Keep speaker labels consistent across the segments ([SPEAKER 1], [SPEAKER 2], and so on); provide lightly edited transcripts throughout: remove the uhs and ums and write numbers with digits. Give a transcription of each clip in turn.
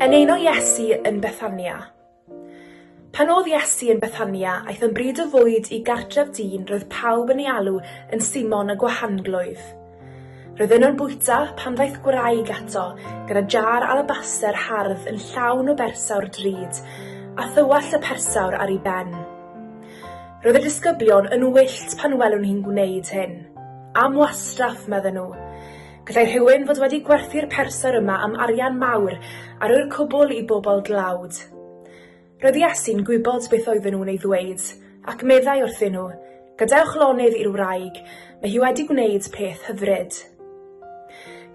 [SPEAKER 1] Eneinio Iesu yn Methania. Pan oedd Iesu yn Methania, aeth yn bryd o fwyd I gartref dyn roedd pawb yn ei alw yn Simon y Gwahanglwydd. Roedden nhw'n bwyta pan ddaeth gwraig ato gyda jar alabaster hardd yn llawn o bersawr drud, a thywall y persawr ar ei ben. Roedd y disgyblion yn wyllt pan welwn hi'n gwneud hyn. Am wastraff, medden nhw. Gallai rhywun fod wedi gwerthu'r persawr yma am arian mawr a rhoi'r cwbl I bobl dlawd. Roedd Iesu'n gwybod beth oedden nhw'n ei ddweud, ac meddai wrthyn nhw, gadewch lonydd i'r wraig, mae hi wedi gwneud peth hyfryd.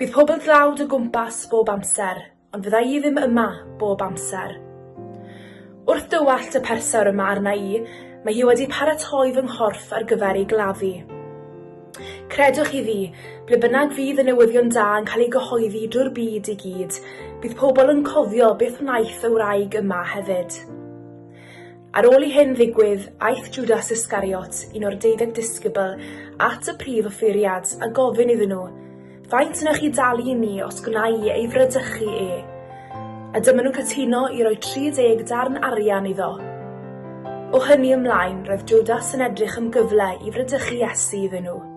[SPEAKER 1] Bydd pobl dlawd o gwmpas bob amser, ond fyddai I ddim yma bob amser. Wrth dywallt y persawr yma arna I, mae hi wedi paratoi fy nghorff ar gyfer ei gladdu. Credwch I fi, ble bynnag fydd y newyddion da yn cael ei gyhoeddi drwy'r byd I gyd, bydd pobl yn cofio beth wnaeth y wraig yma hefyd. Ar ôl I hyn ddigwydd, aeth Judas Iscariot, un o'r 12 disgybl, at y prif offeiriad a gofyn iddyn nhw, faint ynach chi dalu I ni os gwna I ei fradychu e? A dyma nhw'n cytuno I roi 30 darn arian iddo. O hynny ymlaen, roedd Judas yn edrych am gyfle I fradychu Iesu iddyn nhw.